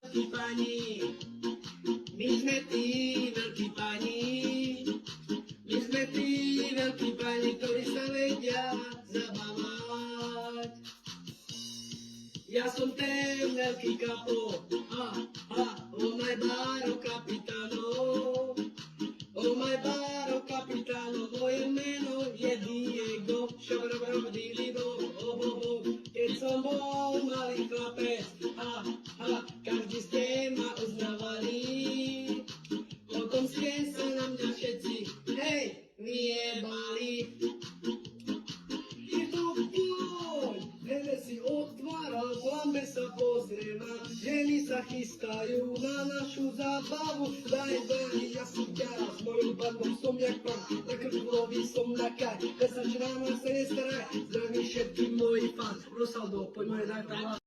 Pani, my sme tí veľkí pani, my sme tí veľkí pani, ktorí sa vedia zabávať. Ja som ten veľký kapo, oh my baro kapitano, oh my baro kapitano, moje meno je Diego, šobrobrodilido, keď som bol malý chlapec, každý ste ma uznávali, potom ste sa na mňa všetci, hej, vyjebali. Je to poď, dvere si otváram, klambe sa pozrieme, ženy sa chystajú na našu zábavu, daj dani, ja som ťa, s mojou bandou som jak pán, na krvulovi som na kaj, vesač rána sa nestaraj, zdravím všetkým moji fans, Rosaldo, poď moje daj tam